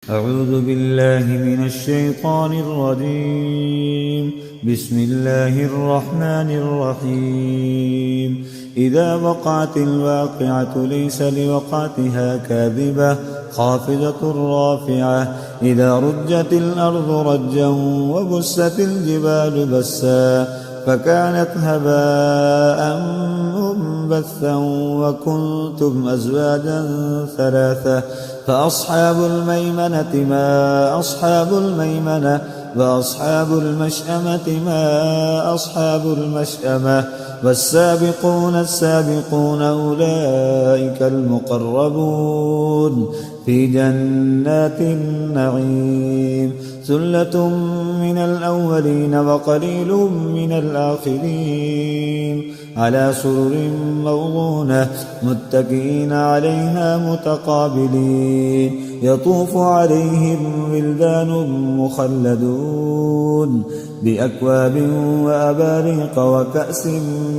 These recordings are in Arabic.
أعوذ بالله من الشيطان الرجيم. بسم الله الرحمن الرحيم. إذا وقعت الواقعة ليس لوقعتها كاذبة خافضة رافعة. إذا رجت الأرض رجا وبست الجبال بسا فكانت هباء منبثا وكنتم أزواجا ثلاثة. فأصحاب الميمنة ما أصحاب الميمنة وأصحاب المشأمة ما أصحاب المشأمة. والسابقون السابقون أولئك المقربون في جنات النعيم. ثلة من الأولين وقليل من الآخرين على سرر موضونة متكئين عليها متقابلين. يطوف عليهم ولدان مخلدون بأكواب وأباريق وكأس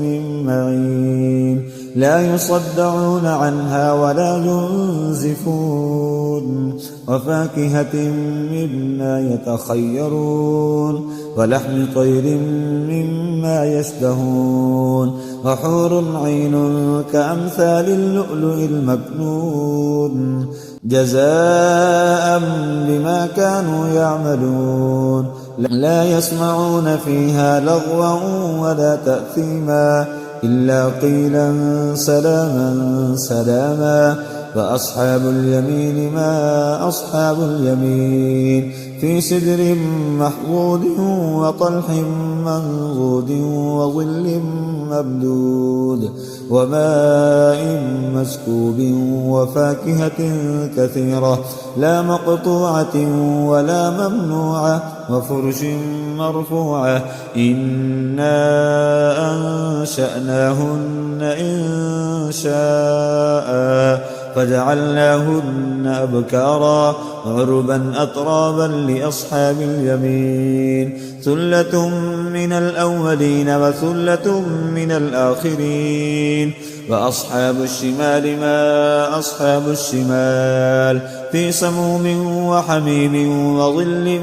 من معين لا يصدعون عنها ولا ينزفون. وفاكهة مما يتخيرون ولحم طير مما يشتهون. وحور عين كأمثال اللؤلؤ المكنون جزاء بما كانوا يعملون. لا يسمعون فيها لغوا ولا تأثيما إلا قيلا سلاما سلاما. وأصحاب اليمين ما أصحاب اليمين في سدر محضود وطلح منضود وظل ممدود وماء مسكوب وفاكهة كثيرة لا مقطوعة ولا ممنوعة وفرش مرفوعة. إنا أنشأناهن إن شاء فجعلناهن أبكارا عربا أترابا لأصحاب اليمين. ثلة من الأولين وثلة من الآخرين. وأصحاب الشمال ما أصحاب الشمال في سموم وحميم وظل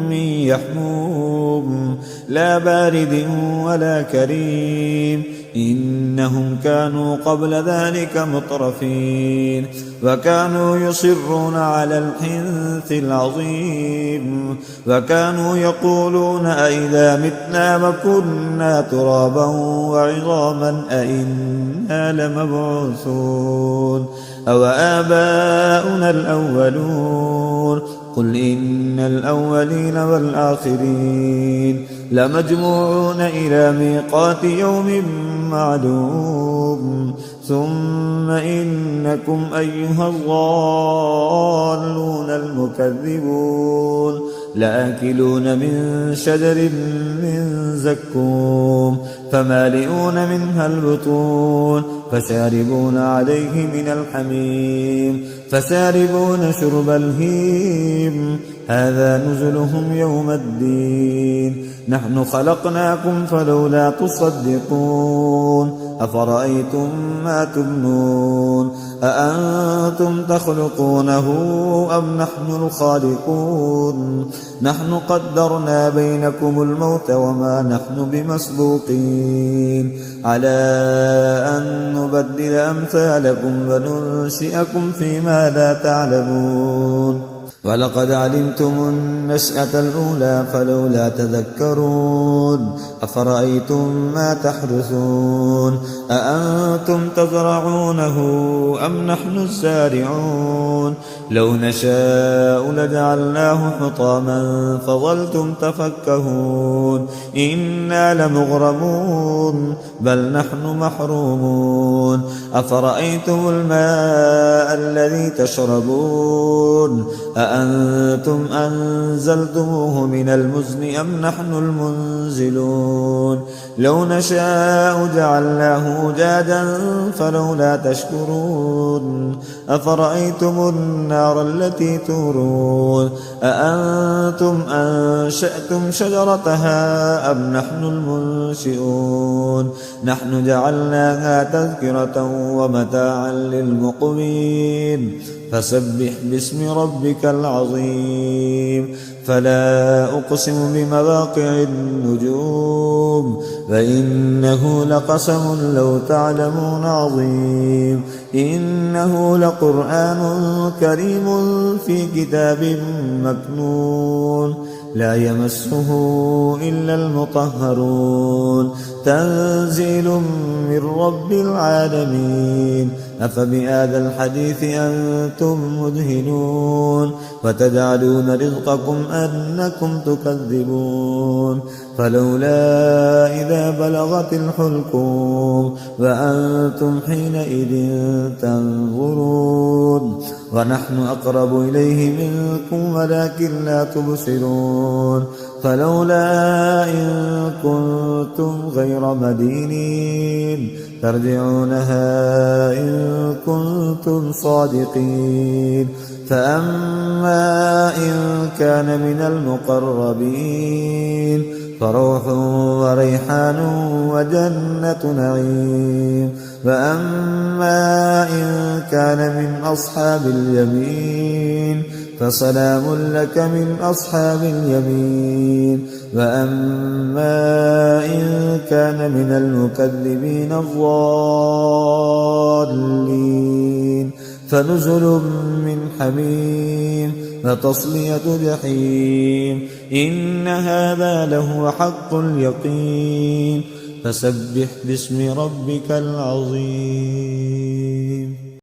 من يحموم لا بارد ولا كريم. إنهم كانوا قبل ذلك مترفين وكانوا يصرون على الحنث العظيم. وكانوا يقولون أئذا متنا وكنا ترابا وعظاما أئنا لمبعوثون أو آباؤنا الأولون. قل إن الأولين والآخرين لمجموعون إلى ميقات يوم معلوم. ثم إنكم أيها الضالون المكذبون لآكلون من شجر من زكوم فمالئون منها البطون فشاربون عليه من الحميم فشاربون شرب الهيم. هذا نزلهم يوم الدين. نحن خلقناكم فلولا تصدقون. أفرأيتم ما تمنون أأنتم تخلقونه أم نحن الخالقون. نحن قدرنا بينكم الموت وما نحن بمسبوقين على أن نبدل أمثالكم وننشئكم فيما لا تعلمون. ولقد علمتم النشأة الأولى فلولا تذكرون. أفرأيتم ما تحرثون أأنتم تزرعونه أم نحن الزارعون. لو نشاء لجعلناه حطاما فظلتم تفكهون. إنا لمغرمون بل نحن محرومون. أفرأيتم الماء الذي تشربون أأنتم أنزلتموه من المزن أم نحن المنزلون. لو نشاء جعلناه أجاجا فلولا تشكرون. أفرأيتم النار التي تورون أأنتم أنشأتم شجرتها أم نحن المنشئون. نحن جعلناها تذكرة ومتاعا للمقوين. فسبح باسم ربك العظيم فلا أقسم بمواقع النجوم فإنه لقسم لو تعلمون عظيم إنه لقرآن كريم في كتاب مكنون لا يمسه إلا المطهرون تنزيل من رب العالمين أفبهذا الحديث أنتم مدهنون وتجعلون رزقكم أنكم تكذبون فلولا إذا بلغت الحلقوم وأنتم حينئذ تنظرون ونحن أقرب إليه منكم ولكن لا تبصرون فلولا إن كنتم غير مدينين ترجعونها إن كنتم صادقين فأما إن كان من المقربين فروح وريحان وجنة نعيم وأما إن كان من أصحاب اليمين فسلام لك من أصحاب اليمين وأما إن كان من المكذبين الضالين فنزل من حميم وتصلية جحيم إن هذا لهو حق اليقين فسبح باسم ربك العظيم